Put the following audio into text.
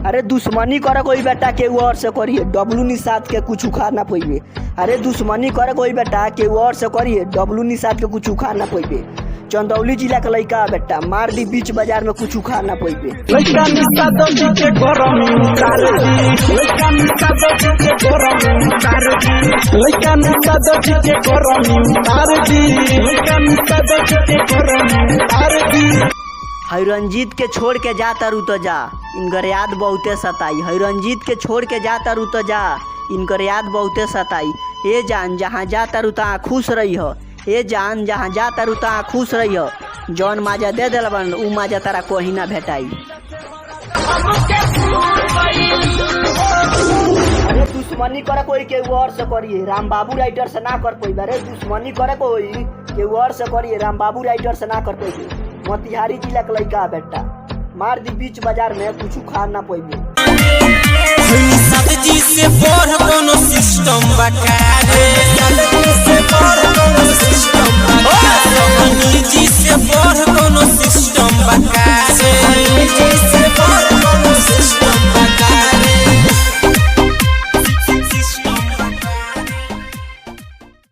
अरे दुश्मनी करे कोई बेटा के और से करिए डब्लू निषाद के कुछ उखाड़ ना पैबे। अरे दुश्मनी करे कोई बेटा के और से करिए डब्लू निषाद के कुछ उखाड़ ना पैबे। चंदौली जिला के लड़का बेटा मार दी बीच बाजार में कुछ उखाड़ ना पैबे। है रंजीत के छोड़ के जा तारू तो जा, इनकर याद बहुते सताई। है रंजीत के छोड़ के जा तारू तो जा, इनकर याद बहुते सताई। ए जान जहाँ जा तारू तहाँ खुश रही हो, ए जान जहाँ जा तारू तहाँ खुश रही हो। जौन माजा दे दिल बन उ माजा तारा कोही ना भेटाई। अरे दुश्मनी करे कोई के और से करिए राम बाबू राइटर से ना कर पैबे। अरे दुश्मनी करे कोई के और से करिए राम बाबू राइटर से ना कर पैबे। मोतिहारी जिला के लड़का बेटा मार दी बीच बाजार में कुछ उखाड़ ना पैबे। सब्जी से बढ़ कोनो सिस्टम बकारे, से बढ़ कोनो सिस्टम बकारे, जी से बढ़ कोनो सिस्टम बकारे।